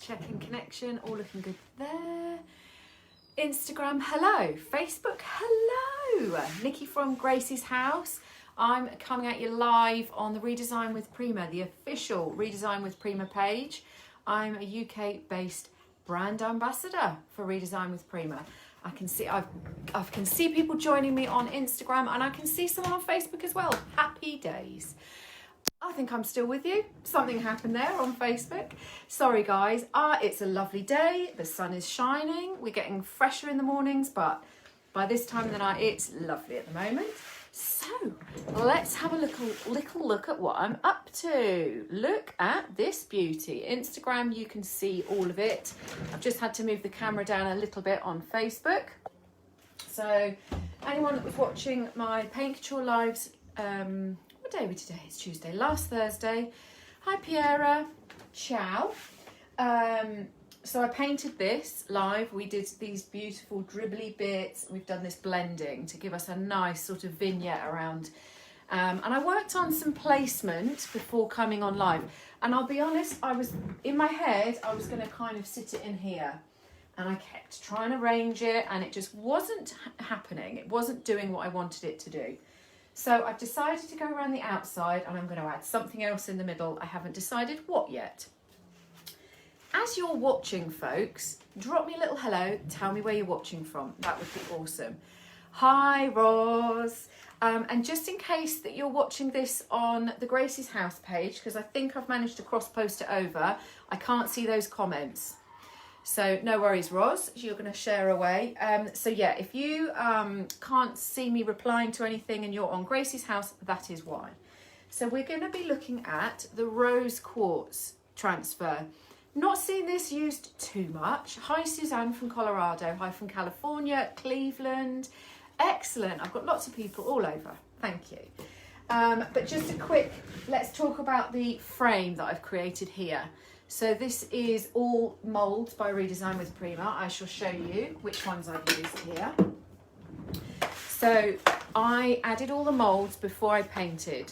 Checking connection, all looking good there. Instagram, hello. Facebook, hello. Nikki from Gracie's house. I'm coming at you live on the Redesign with Prima, the official Redesign with Prima page. I'm a UK-based brand ambassador for Redesign with Prima. I can see people joining me on Instagram, and I can see someone on Facebook as well. Happy days. I think I'm still with you. Something happened there on Facebook. Sorry guys, it's a lovely day. The sun is shining. We're getting fresher in the mornings, but by this time of the night, it's lovely at the moment. So let's have a little look at what I'm up to. Look at this beauty. Instagram, you can see all of it. I've just had to move the camera down a little bit on Facebook. So anyone that was watching my Paint Couture lives, what day are we today? It's Tuesday, last Thursday. Hi Piera, ciao. So I painted this live. We did these beautiful dribbly bits. We've done this blending to give us a nice sort of vignette around. And I worked on some placement before coming on live. And I'll be honest, in my head, I was gonna kind of sit it in here. And I kept trying to arrange it and it just wasn't happening. It wasn't doing what I wanted it to do. So I've decided to go around the outside and I'm going to add something else in the middle. I haven't decided what yet. As you're watching, folks, drop me a little hello. Tell me where you're watching from. That would be awesome. Hi, Rose. And just in case that you're watching this on the Gracie's house page, because I think I've managed to cross-post it over, I can't see those comments. So no worries, Roz, you're going to share away. So yeah, if you can't see me replying to anything and you're on Gracie's house, that is why. So we're going to be looking at the Rose Quartz transfer. Not seeing this used too much. Hi, Suzanne from Colorado. Hi from California, Cleveland. Excellent. I've got lots of people all over. Thank you. But just a quick, let's talk about the frame that I've created here. So this is all moulds by Redesign with Prima. I shall show you which ones I've used here. So I added all the moulds before I painted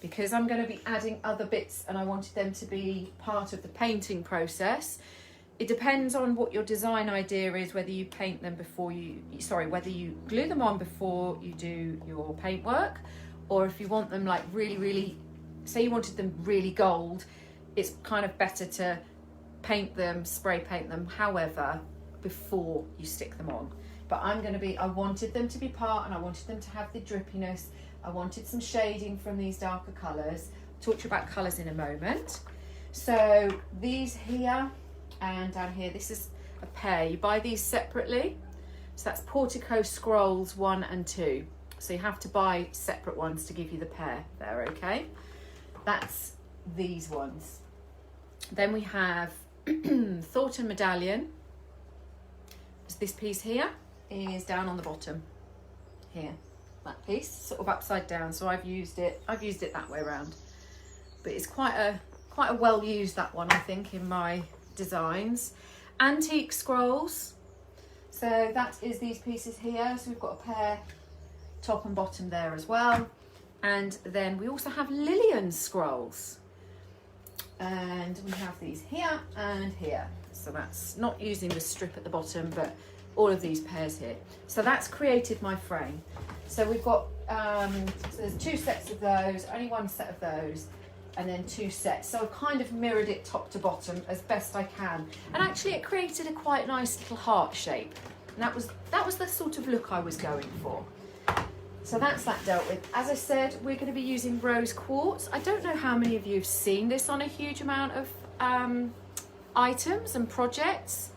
because I'm going to be adding other bits and I wanted them to be part of the painting process. It depends on what your design idea is, whether you paint them before whether you glue them on before you do your paint work, or if you want them like really, say you wanted them really gold, it's kind of better to paint them, spray paint them, however, before you stick them on. But I wanted them to be part and I wanted them to have the drippiness. I wanted some shading from these darker colours. I'll talk to you about colours in a moment. So these here and down here, this is a pair. You buy these separately. So that's Portico Scrolls 1 and 2. So you have to buy separate ones to give you the pair there, okay? That's these ones. Then we have Thornton Medallion. This piece here is down on the bottom here, that piece sort of upside down, so I've used it that way around, but it's quite a well used, that one, I think, in my designs. Antique Scrolls, so that is these pieces here, so we've got a pair top and bottom there as well. And then we also have Lillian Scrolls. And we have these here and here. So that's not using the strip at the bottom, but all of these pairs here. So that's created my frame. So we've got, so there's 2 sets of those, only 1 set of those, and then 2 sets. So I've kind of mirrored it top to bottom as best I can. And actually it created a quite nice little heart shape. And that was the sort of look I was going for. So that's that dealt with. As I said, we're going to be using Rose Quartz. I don't know how many of you have seen this on a huge amount of items and projects,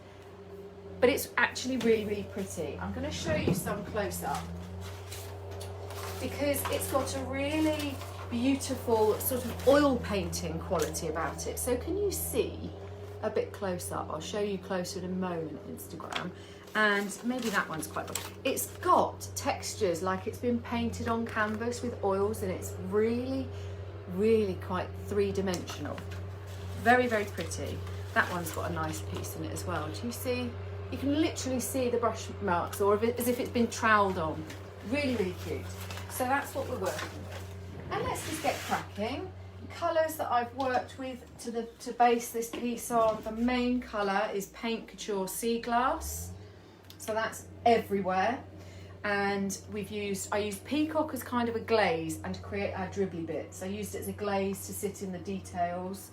but it's actually really pretty. I'm going to show you some close up because it's got a really beautiful sort of oil painting quality about it. So can you see a bit close up? I'll show you closer in a moment, Instagram. And maybe that one's quite good. It's got textures like it's been painted on canvas with oils, and it's really quite 3-dimensional. Very pretty. That one's got a nice piece in it as well. Do you see? You can literally see the brush marks, or as if it's been troweled on. Really cute. So that's what we're working with. And let's just get cracking. colours that I've worked with to base this piece on, the main colour is Paint Couture Sea Glass. So that's everywhere. And I used peacock as kind of a glaze and to create our dribbly bits. I used it as a glaze to sit in the details.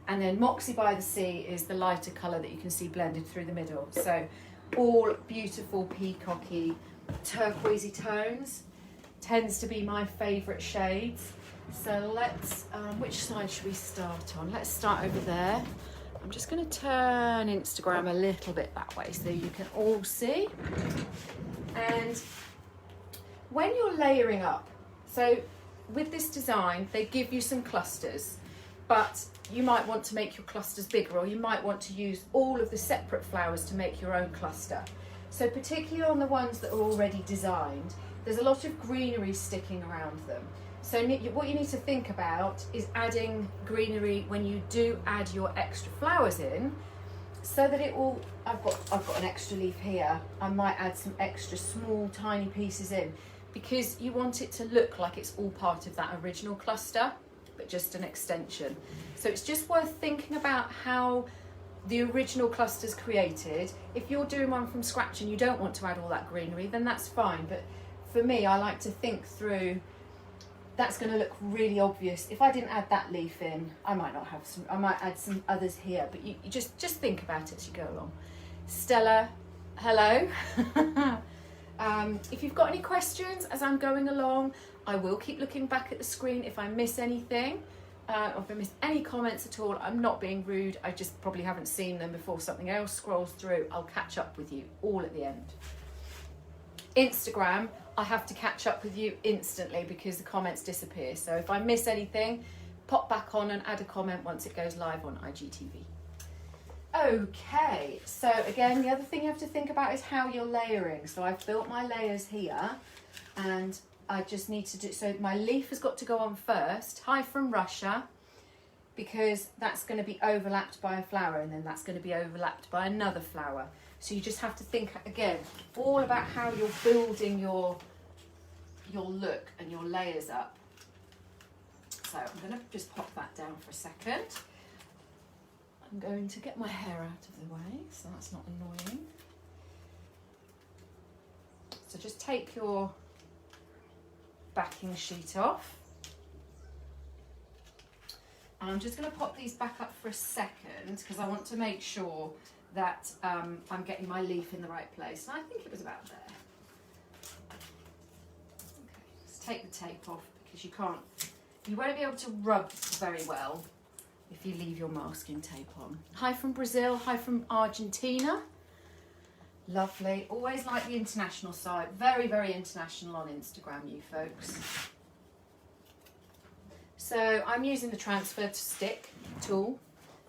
And then Moxie by the Sea is the lighter colour that you can see blended through the middle. So all beautiful peacocky turquoisey tones. Tends to be my favourite shades. So let's, which side should we start on? Let's start over there. I'm just going to turn Instagram a little bit that way so you can all see. And when you're layering up, so with this design, they give you some clusters, but you might want to make your clusters bigger, or you might want to use all of the separate flowers to make your own cluster. So particularly on the ones that are already designed, there's a lot of greenery sticking around them. So what you need to think about is adding greenery when you do add your extra flowers in, so that it will, I've got an extra leaf here. I might add some extra small tiny pieces in, because you want it to look like it's all part of that original cluster, but just an extension. So it's just worth thinking about how the original cluster's created. If you're doing one from scratch and you don't want to add all that greenery, then that's fine. But for me, I like to think through, that's going to look really obvious. If I didn't add that leaf in, I might not have some, I might add some others here, but you just think about it as you go along. Stella, hello. If you've got any questions as I'm going along, I will keep looking back at the screen if I miss anything. Or if I miss any comments at all, I'm not being rude, I just probably haven't seen them before something else scrolls through. I'll catch up with you all at the end. Instagram, I have to catch up with you instantly because the comments disappear. So if I miss anything, pop back on and add a comment once it goes live on IGTV. Okay, so again, the other thing you have to think about is how you're layering. So I've built my layers here, and I just need to do, so my leaf has got to go on first. Hi from Russia, because that's going to be overlapped by a flower, and then that's going to be overlapped by another flower. So you just have to think, again, all about how you're building your look and your layers up. So I'm going to just pop that down for a second. I'm going to get my hair out of the way, so that's not annoying. So just take your backing sheet off. And I'm just going to pop these back up for a second because I want to make sure that I'm getting my leaf in the right place. And I think it was about there. Okay, let's take the tape off because you won't be able to rub very well if you leave your masking tape on. Hi from Brazil, hi from Argentina. Lovely, always like the international side. Very, very international on Instagram, you folks. So I'm using the transfer stick tool.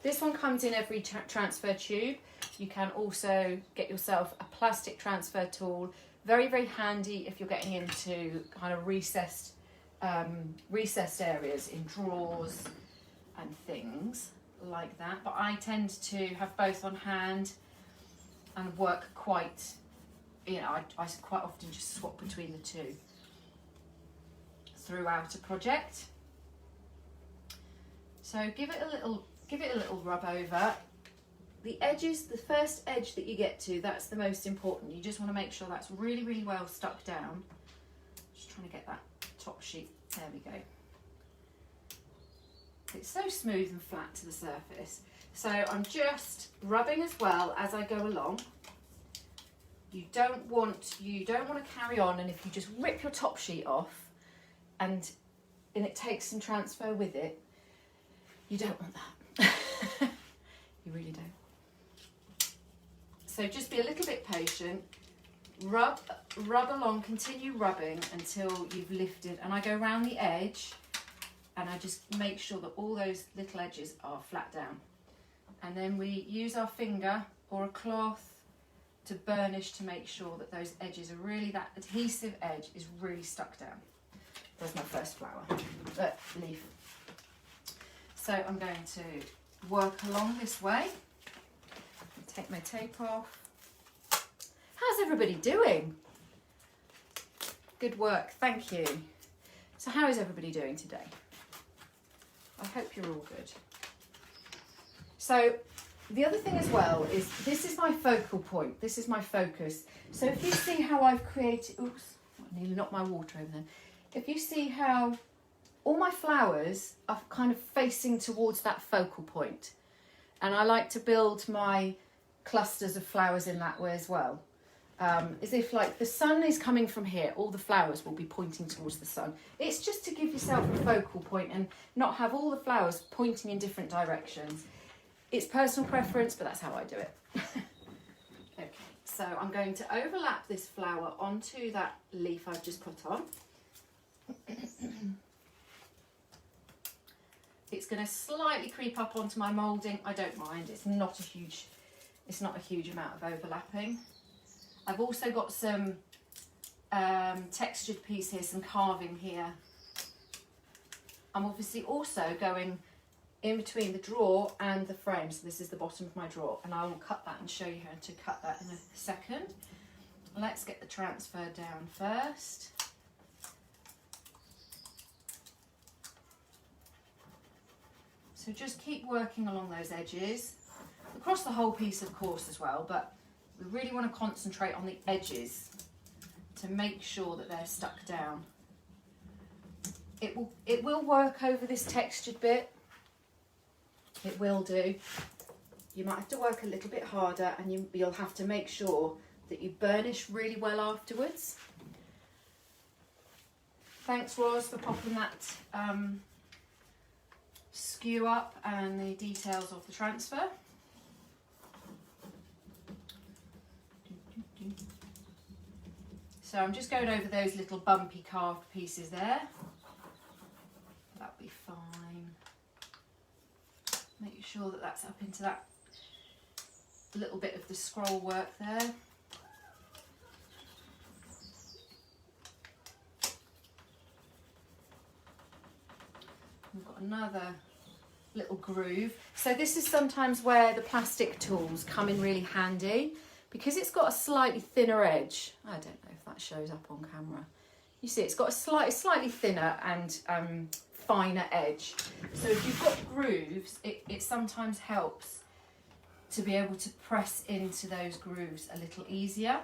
This one comes in every transfer tube. You can also get yourself a plastic transfer tool. Very, very handy if you're getting into kind of recessed areas in drawers and things like that. But I tend to have both on hand and work quite, I quite often just swap between the two throughout a project. So give it a little rub over. The edges, the first edge that you get to, that's the most important. You just want to make sure that's really, really well stuck down. Just trying to get that top sheet, there we go. It's so smooth and flat to the surface. So I'm just rubbing as well as I go along. You don't want to carry on, and if you just rip your top sheet off and it takes some transfer with it, you don't want that. You really don't. So just be a little bit patient. Rub along, continue rubbing until you've lifted, and I go around the edge and I just make sure that all those little edges are flat down. And then we use our finger or a cloth to burnish to make sure that those edges are really, that adhesive edge is really stuck down. There's my first flower, leaf. So I'm going to work along this way. Take my tape off. How's everybody doing? Good work, thank you. So how is everybody doing today? I I hope you're all good. So the other thing as well is this is my focal point. This is my focus. So if you see how I've created, oops, I nearly knocked my water over there. If you see how all my flowers are kind of facing towards that focal point, and I like to build my clusters of flowers in that way as well. As if like the sun is coming from here, all the flowers will be pointing towards the sun. It's just to give yourself a focal point and not have all the flowers pointing in different directions. It's personal preference, but that's how I do it. Okay, so I'm going to overlap this flower onto that leaf I've just put on. It's going to slightly creep up onto my moulding. I don't mind. It's not a huge amount of overlapping. I've also got some textured piece here, some carving here. I'm obviously also going in between the drawer and the frame. So this is the bottom of my drawer, and I will cut that and show you how to cut that in a second. Let's get the transfer down first. So just keep working along those edges, across the whole piece of course as well, but we really want to concentrate on the edges to make sure that they're stuck down. It will work over this textured bit. It will do. You might have to work a little bit harder, and you'll have to make sure that you burnish really well afterwards. Thanks, Rose, for popping that skew up and the details of the transfer. So I'm just going over those little bumpy carved pieces there. That'll be fine. Make sure that that's up into that little bit of the scroll work there. We've got another little groove. So this is sometimes where the plastic tools come in really handy, because it's got a slightly thinner edge. I don't know if that shows up on camera. You see it's got a slightly thinner and finer edge. So if you've got grooves, it sometimes helps to be able to press into those grooves a little easier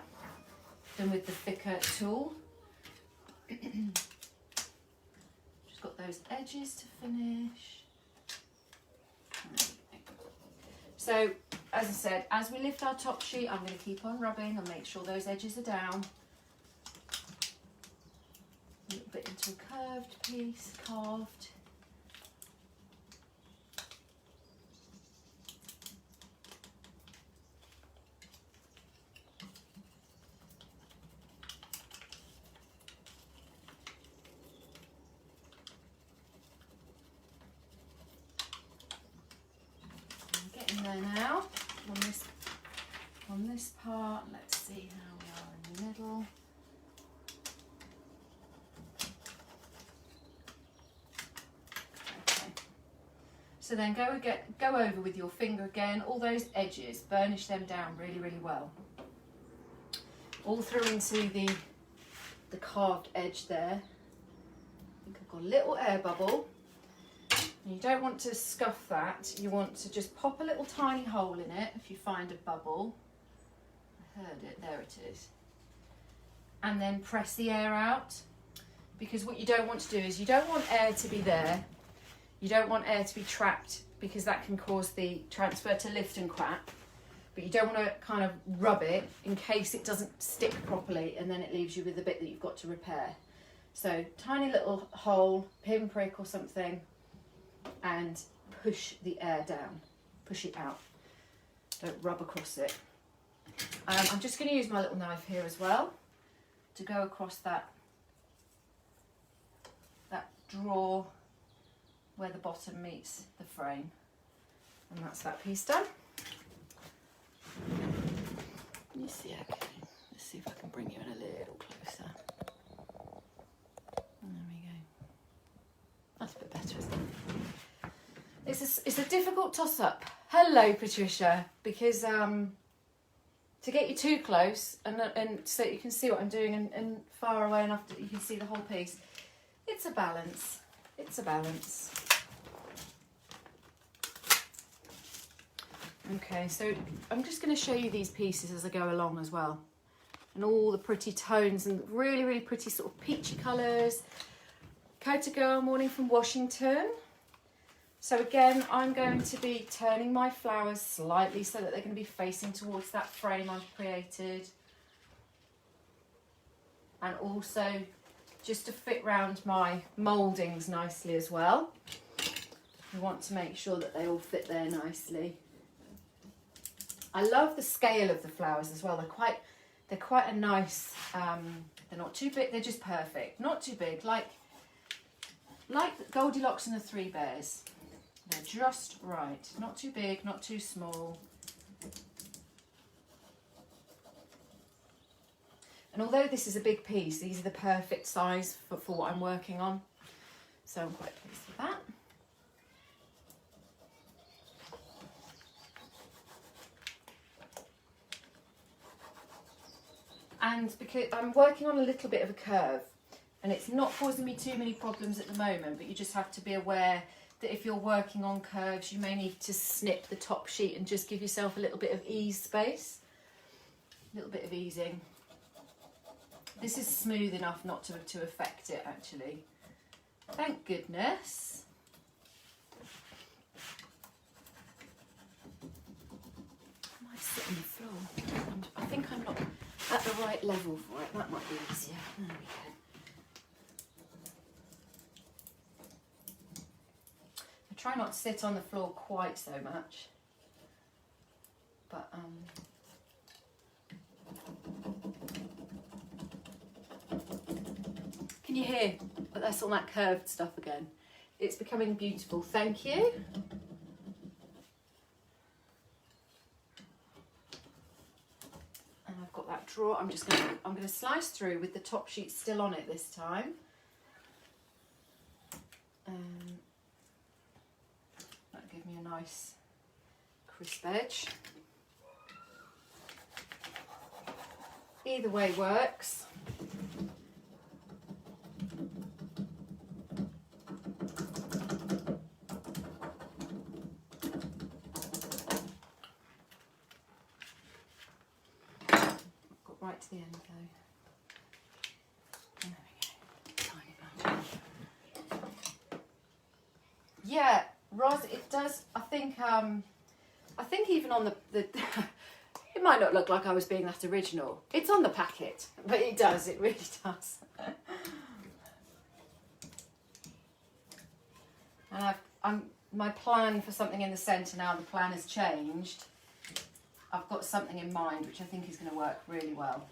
than with the thicker tool. Just got those edges to finish. So as I said, as we lift our top sheet, I'm going to keep on rubbing and make sure those edges are down. A little bit into a curved piece, carved. I'm getting there now on this part. Let's see how we are in the middle. So then go over with your finger again, all those edges, burnish them down really, really well. All through into the carved edge there. I think I've got a little air bubble. And you don't want to scuff that, you want to just pop a little tiny hole in it if you find a bubble. I heard it, there it is. And then press the air out, because what you don't want to do is you don't want air to be there. You don't want air to be trapped, because that can cause the transfer to lift and crack. But you don't want to kind of rub it in case it doesn't stick properly, and then it leaves you with the bit that you've got to repair. So tiny little hole, pinprick or something, and push the air down. Push it out. Don't rub across it. I'm just going to use my little knife here as well to go across that drawer where the bottom meets the frame, and that's that piece done. You see, okay, let's see if I can bring you in a little closer. And there we go. That's a bit better, isn't it? It's a difficult toss-up. Hello, Patricia, because to get you too close and so you can see what I'm doing and far away enough that you can see the whole piece, it's a balance. It's a balance. Okay, so I'm just going to show you these pieces as I go along as well. And all the pretty tones and really, really pretty sort of peachy colours. Coat Girl, Morning from Washington. So again, I'm going to be turning my flowers slightly so that they're going to be facing towards that frame I've created. And also just to fit round my mouldings nicely as well. You want to make sure that they all fit there nicely. I love the scale of the flowers as well. They're quite a nice, they're not too big, they're just perfect. Not too big, like Goldilocks and the Three Bears. They're just right. Not too big, not too small. And although this is a big piece, these are the perfect size for what I'm working on. So I'm quite pleased with that. And because I'm working on a little bit of a curve and it's not causing me too many problems at the moment, but you just have to be aware that if you're working on curves, you may need to snip the top sheet and just give yourself a little bit of ease space, a little bit of easing. This is smooth enough not to affect it actually. Thank goodness. I might sit on the floor. I think I'm not at the right level for it. That might be easier. There we go. I try not to sit on the floor quite so much, but can you hear? But that's all that curved stuff again. It's becoming beautiful. Thank you. And I've got that drawer. I'm going to slice through with the top sheet still on it this time. That'll give me a nice crisp edge. Either way works. Right to the end though. There we go. Tiny bit. Yeah, Roz, it does. I think even on the it might not look like I was being that original. It's on the packet, but it does. It really does. And my plan for something in the centre now. The plan has changed. I've got something in mind which I think is going to work really well,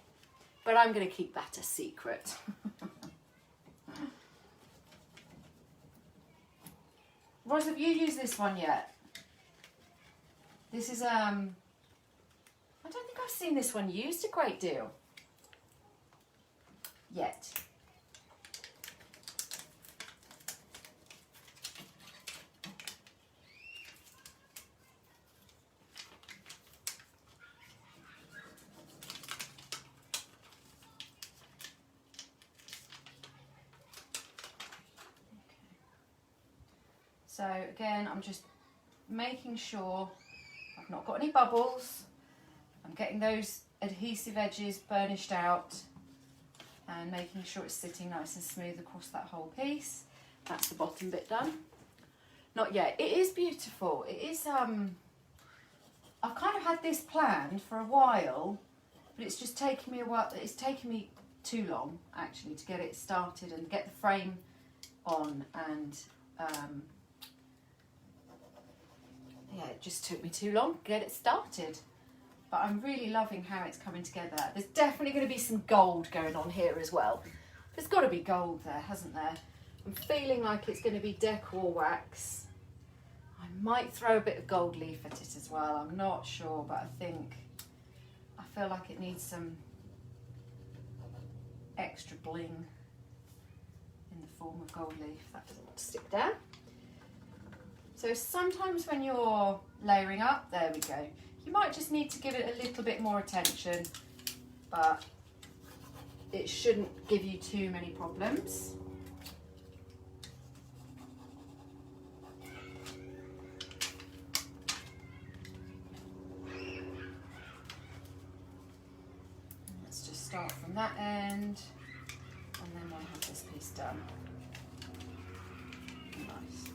but I'm going to keep that a secret. Roz, have you used this one yet? This is I don't think I've seen this one used a great deal yet. So again, I'm just making sure I've not got any bubbles. I'm getting those adhesive edges burnished out and making sure it's sitting nice and smooth across that whole piece. That's the bottom bit done. Not yet. It is beautiful. It is, I've kind of had this planned for a while, but it's just taken me a while. It's taken me too long actually to get it started and get the frame on, and yeah, it just took me too long to get it started. But I'm really loving how it's coming together. There's definitely going to be some gold going on here as well. There's got to be gold there, hasn't there? I'm feeling like it's going to be decor wax. I might throw a bit of gold leaf at it as well. I'm not sure, but I feel like it needs some extra bling in the form of gold leaf. That doesn't want to stick down. So sometimes when you're layering up, there we go, you might just need to give it a little bit more attention, but it shouldn't give you too many problems. start from that end, and then we'll have this piece done. Nice.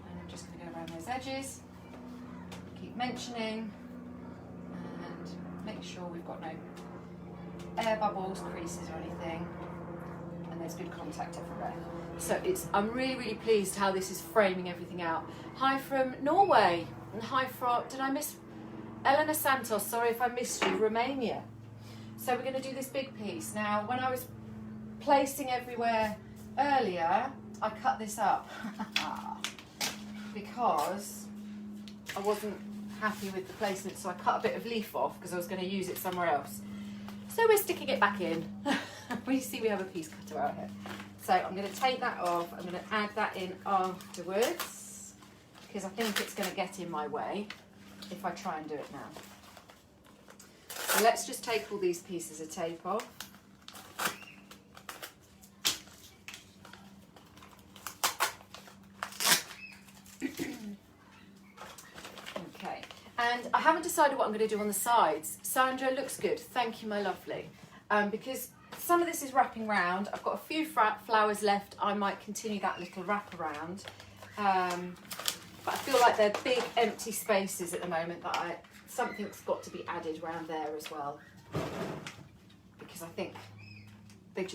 And I'm just going to go around those edges, keep mentioning, and make sure we've got no air bubbles, creases or anything, and there's good contact everywhere. So I'm really, really pleased how this is framing everything out. Hi from Norway, and hi from, did I miss Elena Santos? Sorry if I missed you, Romania. So we're going to do this big piece. Now, when I was placing everywhere earlier, I cut this up because I wasn't happy with the placement, so I cut a bit of leaf off because I was going to use it somewhere else. So we're sticking it back in. We see we have a piece cutter out here. So I'm going to take that off, I'm going to add that in afterwards because I think it's going to get in my way if I try and do it now. So let's just take all these pieces of tape off. Okay, and I haven't decided what I'm going to do on the sides. Sandra, looks good, thank you my lovely. Because some of this is wrapping round. I've got a few flowers left. I might continue that little wrap around. But I feel like they're big empty spaces at the moment that something's got to be added around there as well. Because I think they're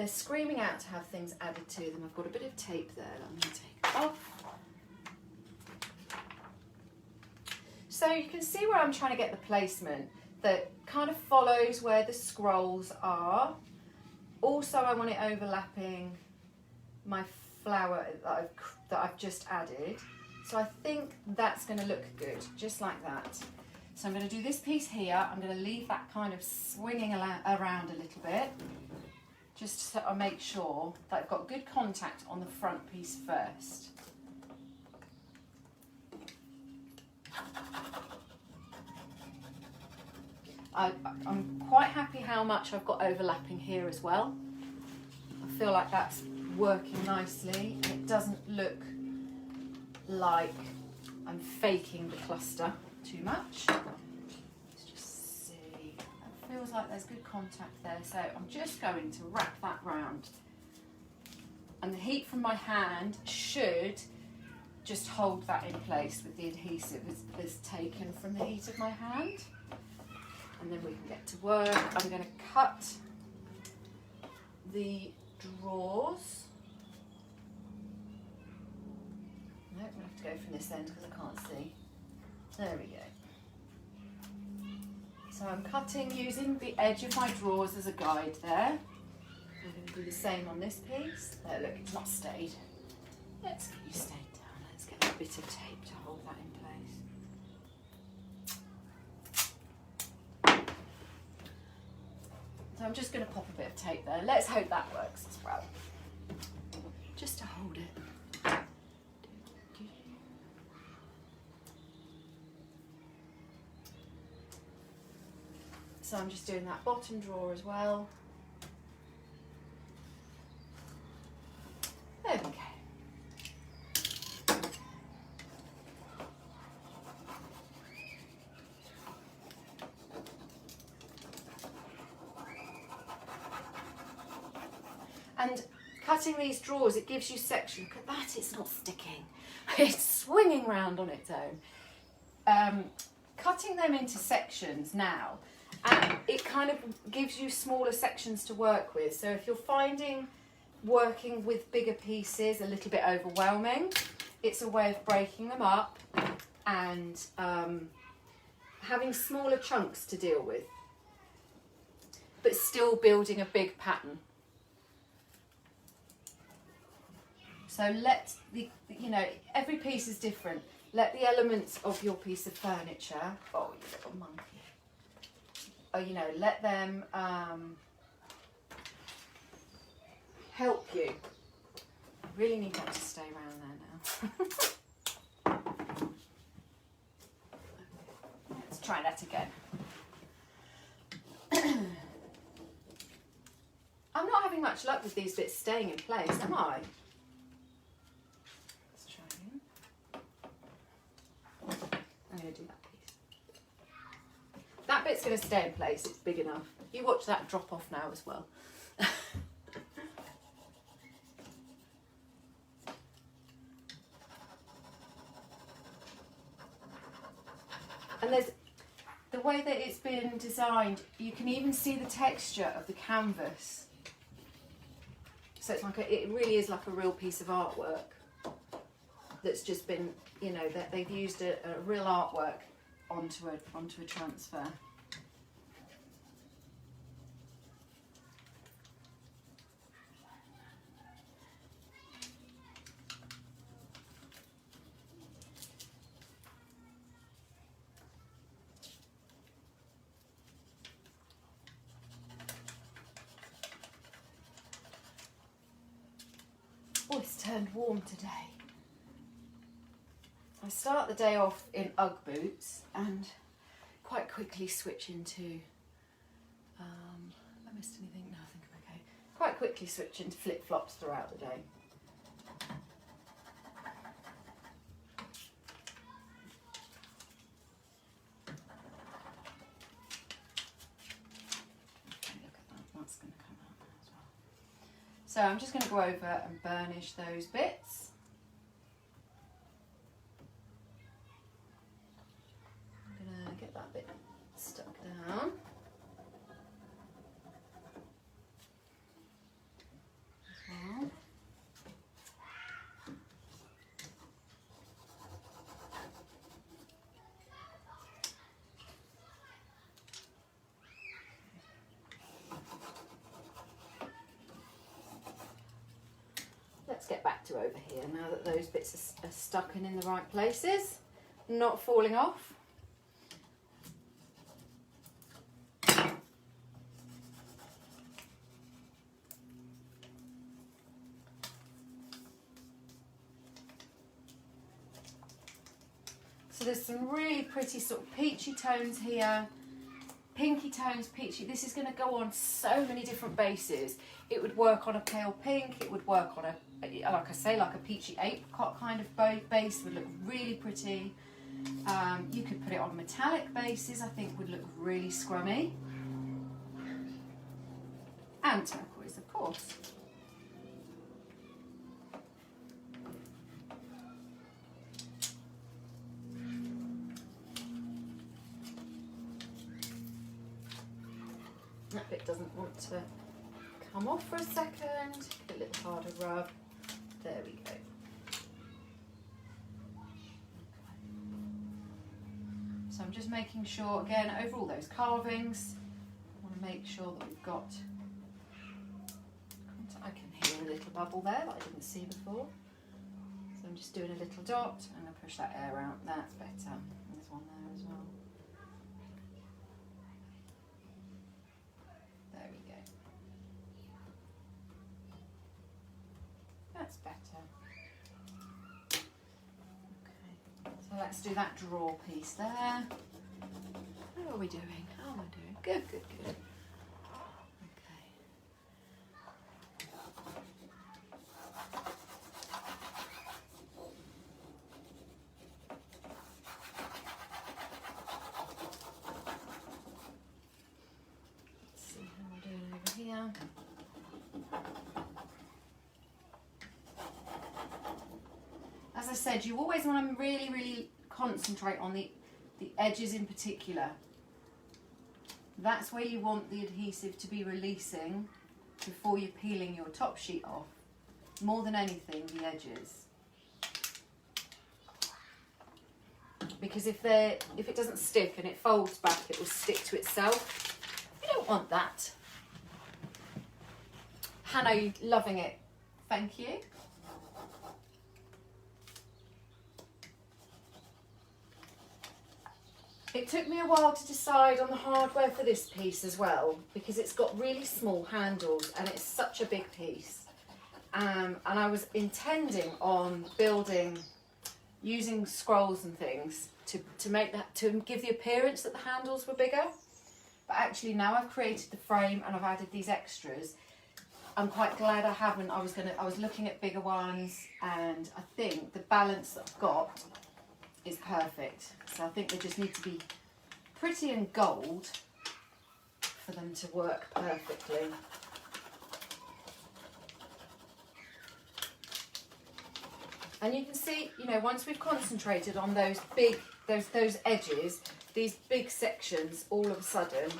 screaming out to have things added to them. I've got a bit of tape there that I'm going to take off. So you can see where I'm trying to get the placement that kind of follows where the scrolls are. Also, I want it overlapping my flower that I've just added. So I think that's going to look good, just like that. So I'm going to do this piece here. I'm going to leave that kind of swinging around a little bit, just so I make sure that I've got good contact on the front piece first. I'm quite happy how much I've got overlapping here as well. I feel like that's working nicely. It doesn't look like I'm faking the cluster too much. Let's just see. It feels like there's good contact there. So I'm just going to wrap that round. And the heat from my hand should just hold that in place with the adhesive is taken from the heat of my hand. And then we can get to work. I'm going to cut the drawers. No, I'm going to have to go from this end because I can't see. There we go. So I'm cutting using the edge of my drawers as a guide there. I'm going to do the same on this piece. There, look, it's not stayed. Let's get you stayed down. Let's get a bit of tape to hold that in place. So I'm just going to pop a bit of tape there. Let's hope that works as well. Just to hold it. So I'm just doing that bottom drawer as well. There we go. And cutting these drawers, it gives you section. Look at that, it's not sticking. It's swinging round on its own. Cutting them into sections now, and it kind of gives you smaller sections to work with. So if you're finding working with bigger pieces a little bit overwhelming, it's a way of breaking them up and having smaller chunks to deal with, but still building a big pattern. So let the, every piece is different. Let the elements of your piece of furniture, oh, you little monkey, let them help you. I really need that to stay around there now. Let's try that again. I'm not having much luck with these bits staying in place, am I? I'm going to do that piece. bit's going to stay in place, it's big enough. You watch that drop off now as well. And there's the way that it's been designed, you can even see the texture of the canvas. So it's like it really is like a real piece of artwork that's just been, you know, that they've used a real artwork onto a transfer. Oh, it's turned warm today. I start the day off in Ugg boots and quite quickly switch into, have I missed anything? No, I think I'm okay. Quite quickly switch into flip-flops throughout the day. Okay, look at that, that's going to come out now as well. So I'm just going to go over and burnish those bits. Get that bit stuck down. As well. Let's get back to over here now that those bits are stuck in the right places, not falling off. So there's some really pretty sort of peachy tones here, pinky tones, peachy. This is going to go on so many different bases. It would work on a pale pink, it would work on a, like I say, like a peachy apricot kind of base, would look really pretty. You could put it on metallic bases, I think would look really scrummy. And turquoise, of course. That bit doesn't want to come off for a second. Give it a little harder rub. There we go. So I'm just making sure, again, over all those carvings, I want to make sure that we've got, I can hear a little bubble there that I didn't see before. So I'm just doing a little dot, and I'm going to push that air out. That's better. There's one there as well. There we go. That's better. Okay, so let's do that draw piece there. How are we doing? How am I doing? Good, good, good. Okay. Let's see how we're doing over here. As I said, you always want to really, really concentrate on the edges in particular. That's where you want the adhesive to be releasing before you're peeling your top sheet off. More than anything, the edges. Because if it doesn't stick and it folds back, it will stick to itself. You don't want that. Hannah, you're loving it. Thank you. It took me a while to decide on the hardware for this piece as well, because it's got really small handles and it's such a big piece. And I was intending on using scrolls and things to make that, to give the appearance that the handles were bigger. But actually now I've created the frame and I've added these extras. I'm quite glad I haven't. I was looking at bigger ones, and I think the balance that I've got is perfect. So I think they just need to be pretty and gold for them to work perfectly. And you can see, you know, once we've concentrated on those big, those edges, these big sections all of a sudden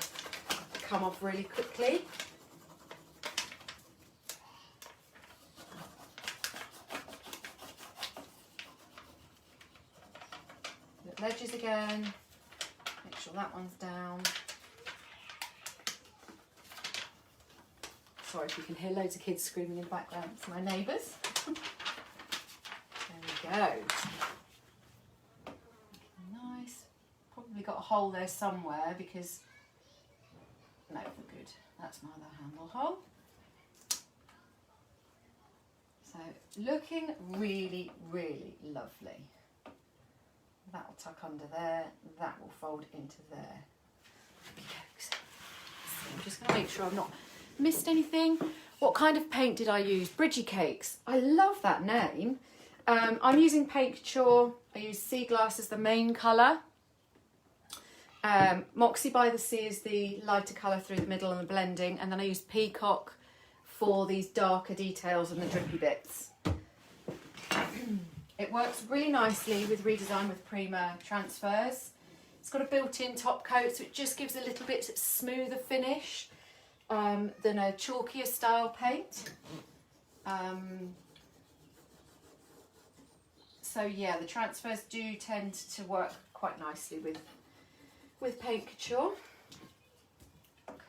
come off really quickly. The edges again, make sure that one's down. Sorry if you can hear loads of kids screaming in the background, it's my neighbours. There we go. Nice. Probably got a hole there somewhere because, no, we're good. That's my other handle hole. So looking really, really lovely. That will tuck under there, that will fold into there. So I'm just going to make sure I've not missed anything. What kind of paint did I use? Bridgie Cakes. I love that name. I'm using Paint Couture. I use Sea Glass as the main colour. Moxie by the Sea is the lighter colour through the middle and the blending. And then I use Peacock for these darker details and the drippy bits. It works really nicely with Redesign with Prima transfers. It's got a built-in top coat, so it just gives a little bit smoother finish than a chalkier style paint. So yeah, the transfers do tend to work quite nicely with Paint Couture. Okay.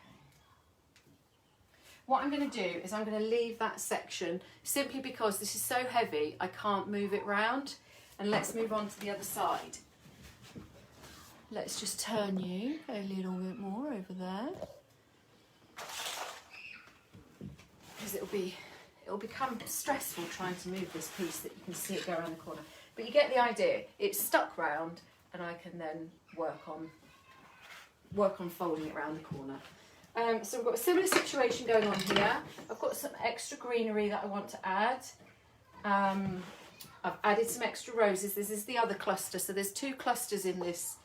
What I'm going to do is I'm going to leave that section simply because this is so heavy I can't move it round. And let's move on to the other side. Let's just turn you a little bit more over there. Because it'll become stressful trying to move this piece that you can see it go around the corner. But you get the idea. It's stuck round and I can then work on folding it around the corner. So we've got a similar situation going on here. I've got some extra greenery that I want to add. I've added some extra roses. This is the other cluster. So there's two clusters in this.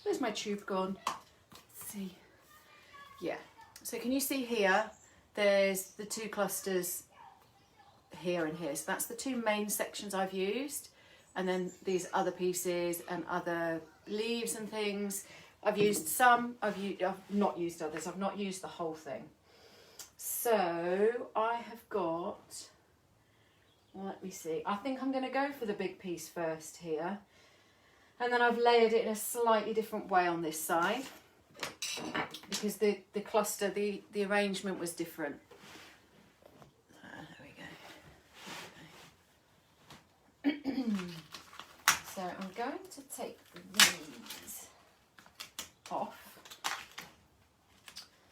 Where's my tube gone? Let's see. Yeah. So can you see here? There's the two clusters here and here. So that's the two main sections I've used. And then these other pieces and other leaves and things. I've used some, I've not used others. I've not used the whole thing. So I have got, let me see. I think I'm going to go for the big piece first here. And then I've layered it in a slightly different way on this side. Because the cluster, the arrangement was different. There we go. So I'm going to take these off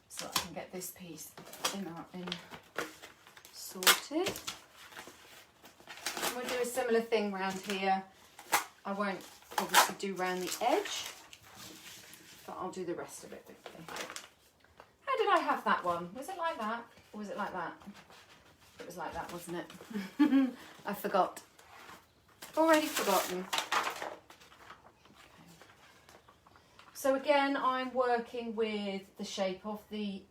so I can get this piece in sorted. I'm going to do a similar thing around here. I won't obviously do around the edge, but I'll do the rest of it quickly. How did I have that one? Was it like that or was it like that? It was like that, wasn't it? I forgot. Already forgotten. So again, I'm working with the shape of the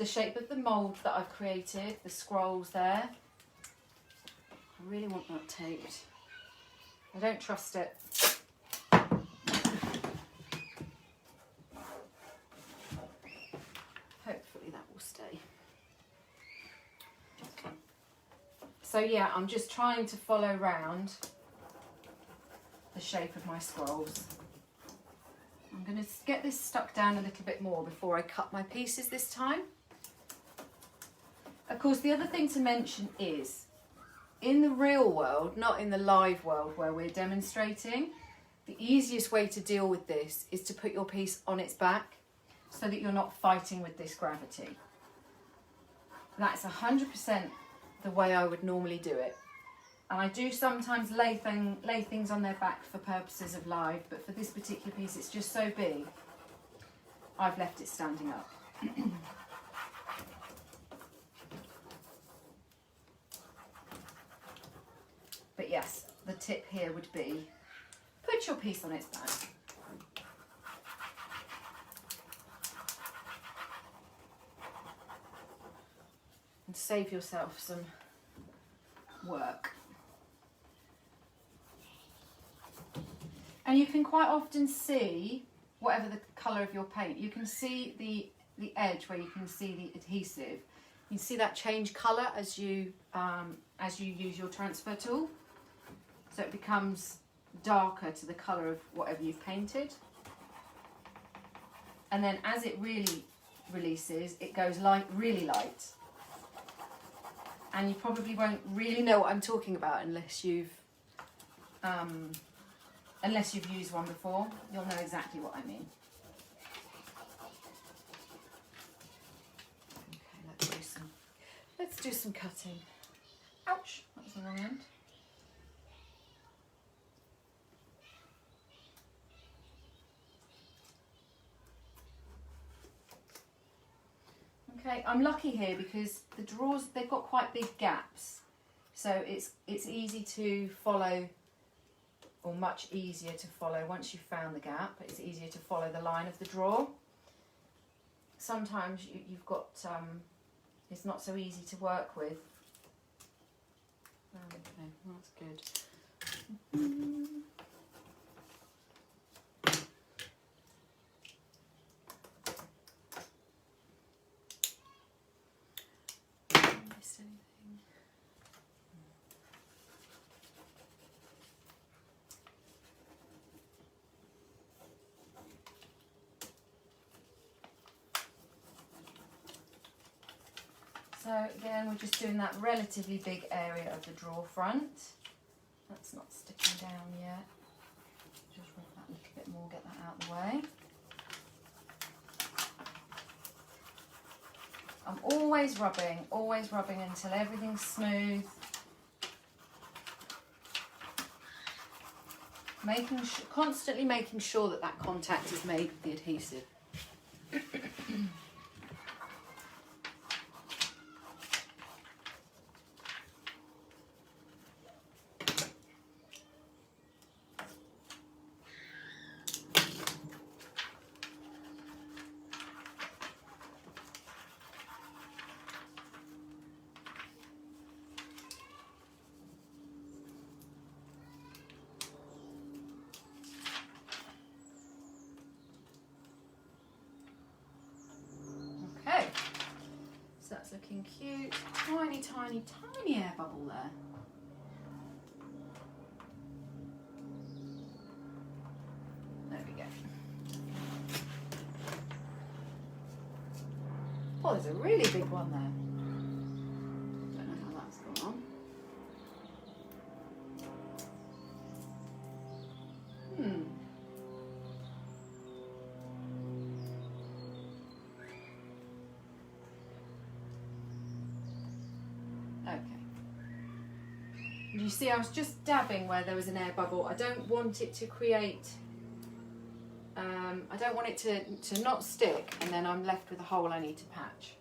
shape of the mould that I've created, the scrolls there. I really want that taped. I don't trust it. Hopefully that will stay. So yeah, I'm just trying to follow round the shape of my scrolls. I'm going to get this stuck down a little bit more before I cut my pieces this time. Of course, the other thing to mention is, in the real world, not in the live world where we're demonstrating, the easiest way to deal with this is to put your piece on its back so that you're not fighting with this gravity. That's 100% the way I would normally do it. And I do sometimes lay things on their back for purposes of live, but for this particular piece it's just so big, I've left it standing up. But yes, the tip here would be, put your piece on its back. save yourself some work. And you can quite often see, whatever the colour of your paint, you can see the edge where you can see the adhesive. You can see that change colour as you use your transfer tool. So it becomes darker to the colour of whatever you've painted. And then as it really releases, it goes light, really light. And you probably won't really know what I'm talking about unless you've used one before. You'll know exactly what I mean. Okay, let's do some cutting. Ouch, that was the wrong end. Okay, I'm lucky here because the drawers, they've got quite big gaps, so it's easy to follow, or much easier to follow once you've found the gap. It's easier to follow the line of the drawer. Sometimes you've got, it's not so easy to work with. Okay, that's good. Anything. So again, we're just doing that relatively big area of the drawer front. That's not sticking down yet. Just rub that a little bit more, get that out of the way. I'm always rubbing until everything's smooth. Constantly making sure that that contact is made with the adhesive. That's looking cute. Tiny, tiny, tiny air bubble there. There we go. Oh, there's a really big one there. Don't know how that's gone on. Okay. You see, I was just dabbing where there was an air bubble. I don't want it to create, I don't want it to not stick and then I'm left with a hole I need to patch.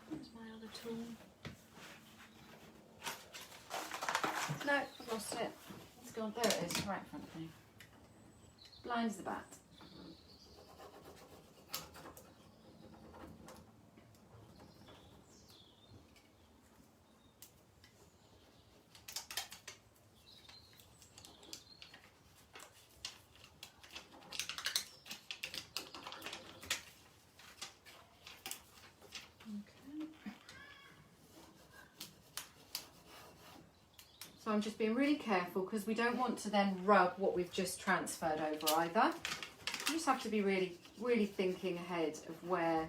Where's my other tool? No, I've lost it. It's gone. There it is, right in front of me. Blind as the bat. So I'm just being really careful because we don't want to then rub what we've just transferred over either. You just have to be really, really thinking ahead of where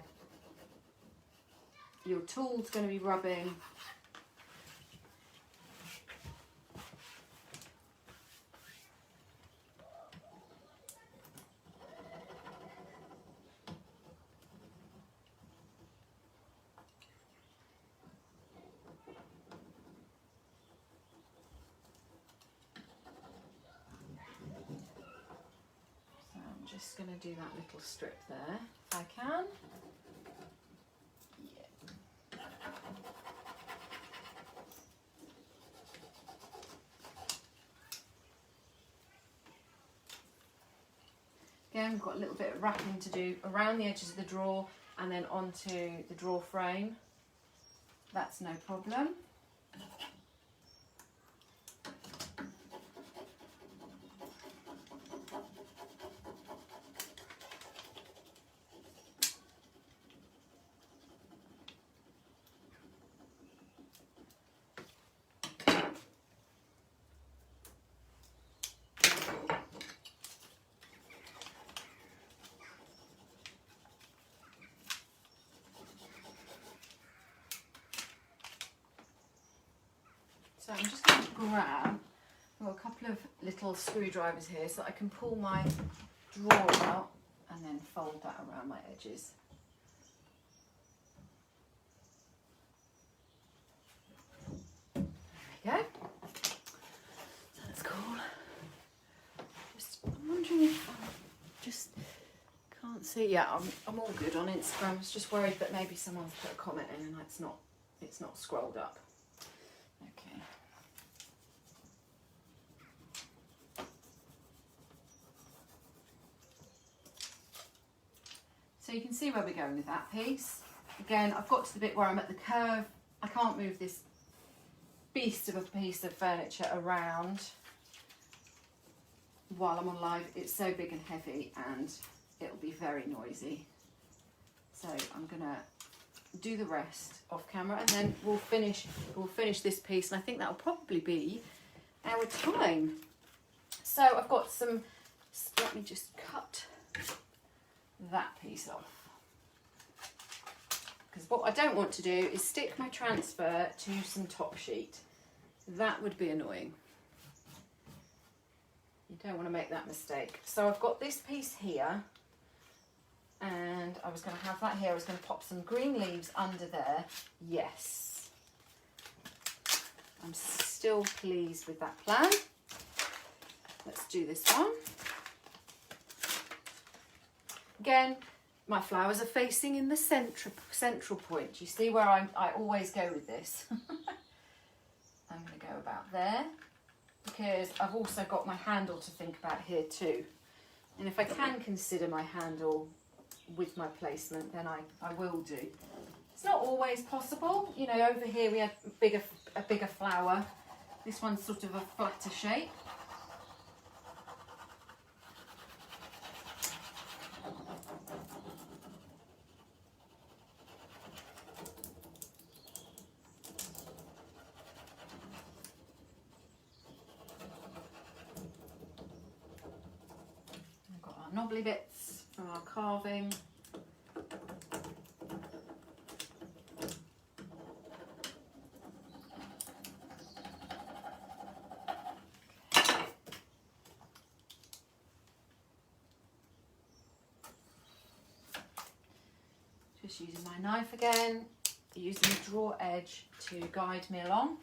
your tool's going to be rubbing. Just going to do that little strip there if I can. Yeah. Again, we've got a little bit of wrapping to do around the edges of the drawer and then onto the drawer frame. That's no problem. So I'm just going to grab, I've got a couple of little screwdrivers here so that I can pull my drawer out and then fold that around my edges. There we go. So that's cool. I'm wondering if I just can't see. Yeah, I'm all good on Instagram. I was just worried that maybe someone's put a comment in and it's not scrolled up. Okay. So you can see where we're going with that piece. Again, I've got to the bit where I'm at the curve. I can't move this beast of a piece of furniture around while I'm on live. It's so big and heavy and it'll be very noisy. So I'm gonna do the rest off camera and then we'll finish this piece, and I think that'll probably be our time. So I've got some, let me just cut that piece off, because what I don't want to do is stick my transfer to some top sheet. That would be annoying. You don't want to make that mistake. So I've got this piece here, and I was going to have that here. I was going to pop some green leaves under there. Yes, I'm still pleased with that plan. Let's do this one. Again, my flowers are facing in the central point. You see where I always go with this. I'm going to go about there, because I've also got my handle to think about here too. And if I can consider my handle with my placement, then I will do. It's not always possible. You know, over here we had a bigger flower. This one's sort of a flatter shape. Knobbly bits from our carving. Just using my knife again, using the drawer edge to guide me along.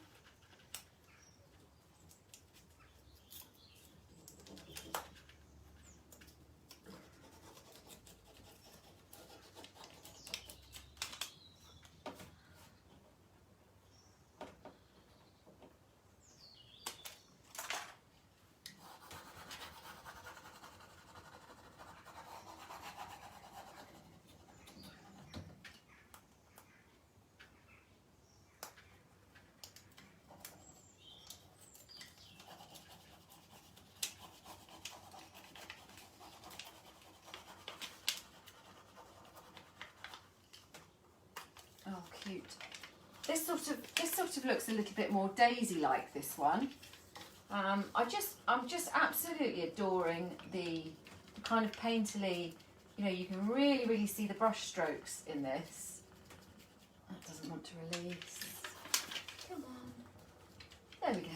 Oh, cute. This sort of looks a little bit more daisy-like, this one. I'm just absolutely adoring the kind of painterly, you know, you can really see the brush strokes in this. That doesn't want to release. Come on. There we go.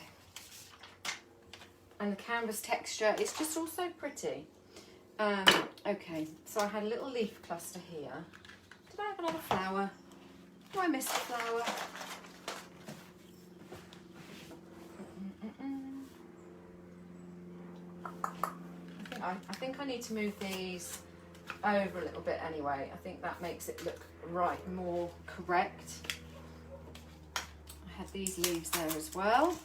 And the canvas texture is just also pretty. Okay, so I had a little leaf cluster here. Did I have another flower? Oh, I missed a flower. I think I need to move these over a little bit anyway. I think that makes it look more correct. I had these leaves there as well.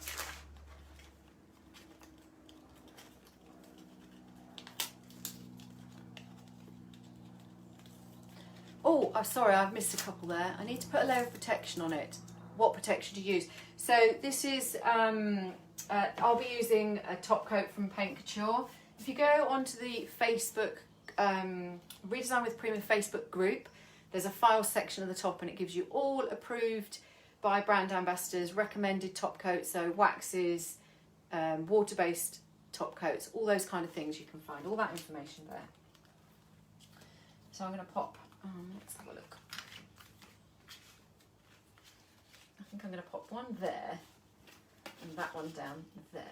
sorry, I've missed a couple there. I need to put a layer of protection on it. What protection to use? So this is, I'll be using a top coat from Paint Couture. If you go onto the Facebook, Redesign with Prima Facebook group, there's a file section at the top and it gives you all approved by brand ambassadors, recommended top coats, so waxes, water-based top coats, all those kind of things. You can find all that information there. So I'm going to pop, let's have a look. I think I'm going to pop one there and that one down there.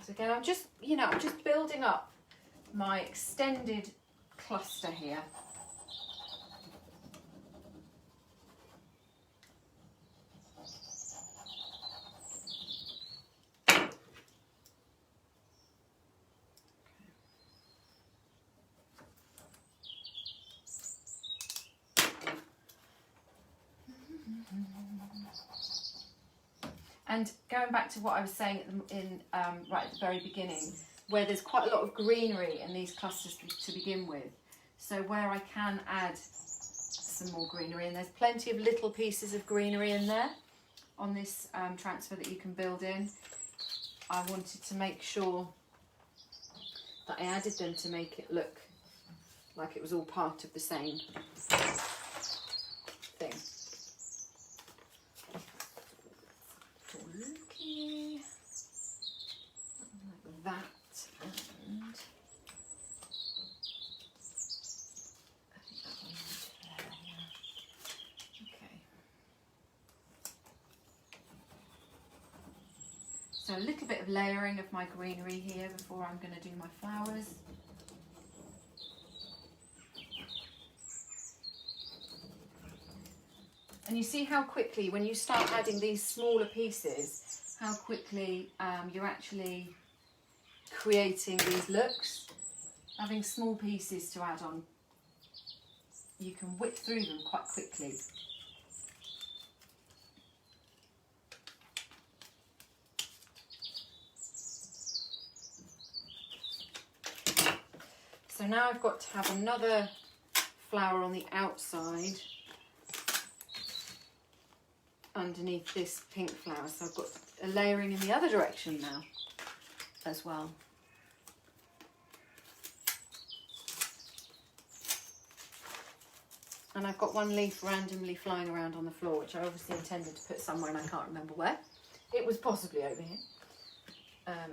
So again, I'm just, I'm just building up my extended cluster here. And going back to what I was saying right at the very beginning, where there's quite a lot of greenery in these clusters to begin with. So where I can add some more greenery, and there's plenty of little pieces of greenery in there on this transfer that you can build in. I wanted to make sure that I added them to make it look like it was all part of the same thing. Like that, and I think that one there, yeah. Okay. So a little bit of layering of my greenery here before I'm going to do my flowers. And you see how quickly, when you start adding these smaller pieces, how quickly you're actually creating these looks. Having small pieces to add on, you can whip through them quite quickly. So now I've got to have another flower on the outside underneath this pink flower, so I've got a layering in the other direction now as well. And I've got one leaf randomly flying around on the floor, which I obviously intended to put somewhere and I can't remember where. It was possibly over here.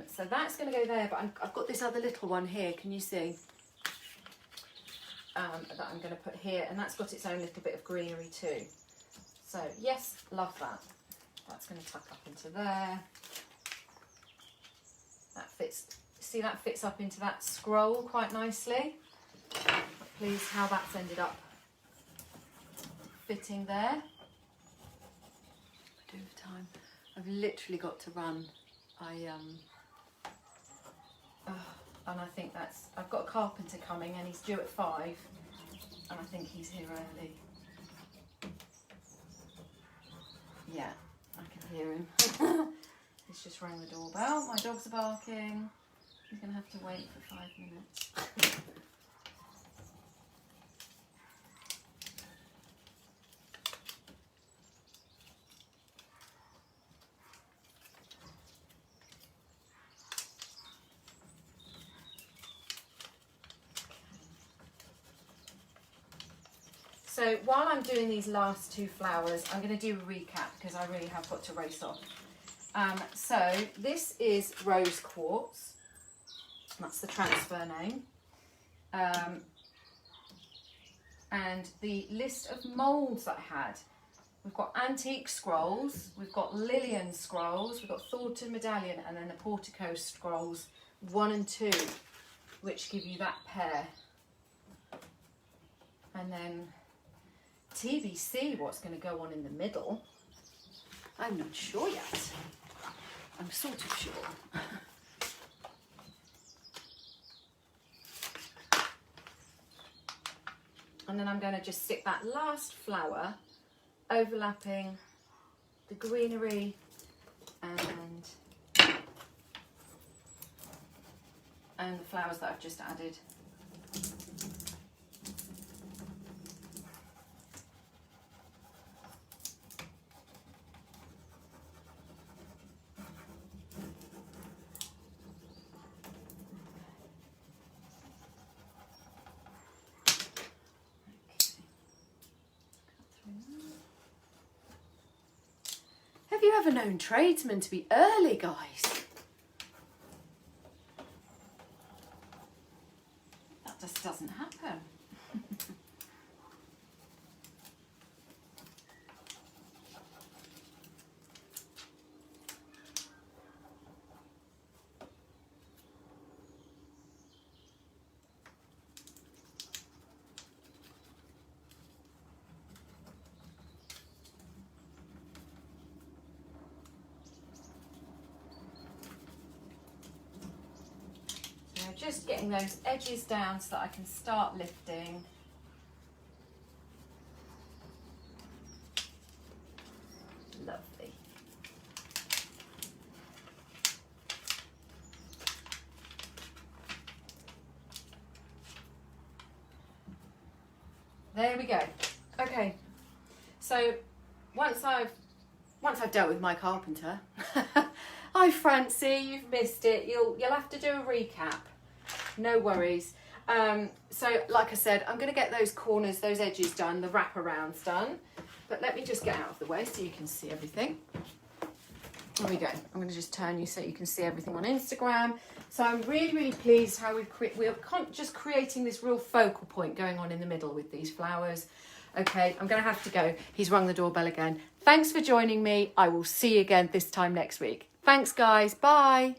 So that's going to go there, but I've got this other little one here, can you see? That I'm going to put here, and that's got its own little bit of greenery too. So yes, love that. That's going to tuck up into there. That fits, see, that fits up into that scroll quite nicely. Please, how that's ended up fitting there. I do have time. I've literally got to run. And I think that's, I've got a carpenter coming and he's due at 5 and I think he's here early. Yeah, I can hear him. He's just rang the doorbell. My dogs are barking. He's going to have to wait for 5 minutes. So while I'm doing these last 2 flowers, I'm going to do a recap because I really have got to race off. So this is Rose Quartz. That's the transfer name. And the list of moulds that I had. We've got antique scrolls, we've got Lillian scrolls, we've got Thornton medallion, and then the Portico scrolls 1 and 2, which give you that pair. And then TBC, what's going to go on in the middle. I'm not sure yet. I'm sort of sure. And then I'm going to just stick that last flower overlapping the greenery and and the flowers that I've just added. Have you ever known tradesmen to be early, guys? That just doesn't happen. Just getting those edges down so that I can start lifting. Lovely. There we go. Okay, so once I've dealt with my carpenter, hi Francie, you've missed it. You'll have to do a recap. No worries. So like I said, I'm going to get those corners, those edges done, the wraparounds done. But let me just get out of the way so you can see everything. There we go. I'm going to just turn you so you can see everything on Instagram. So I'm really, really pleased how we're just creating this real focal point going on in the middle with these flowers. Okay, I'm going to have to go. He's rung the doorbell again. Thanks for joining me. I will see you again this time next week. Thanks, guys. Bye.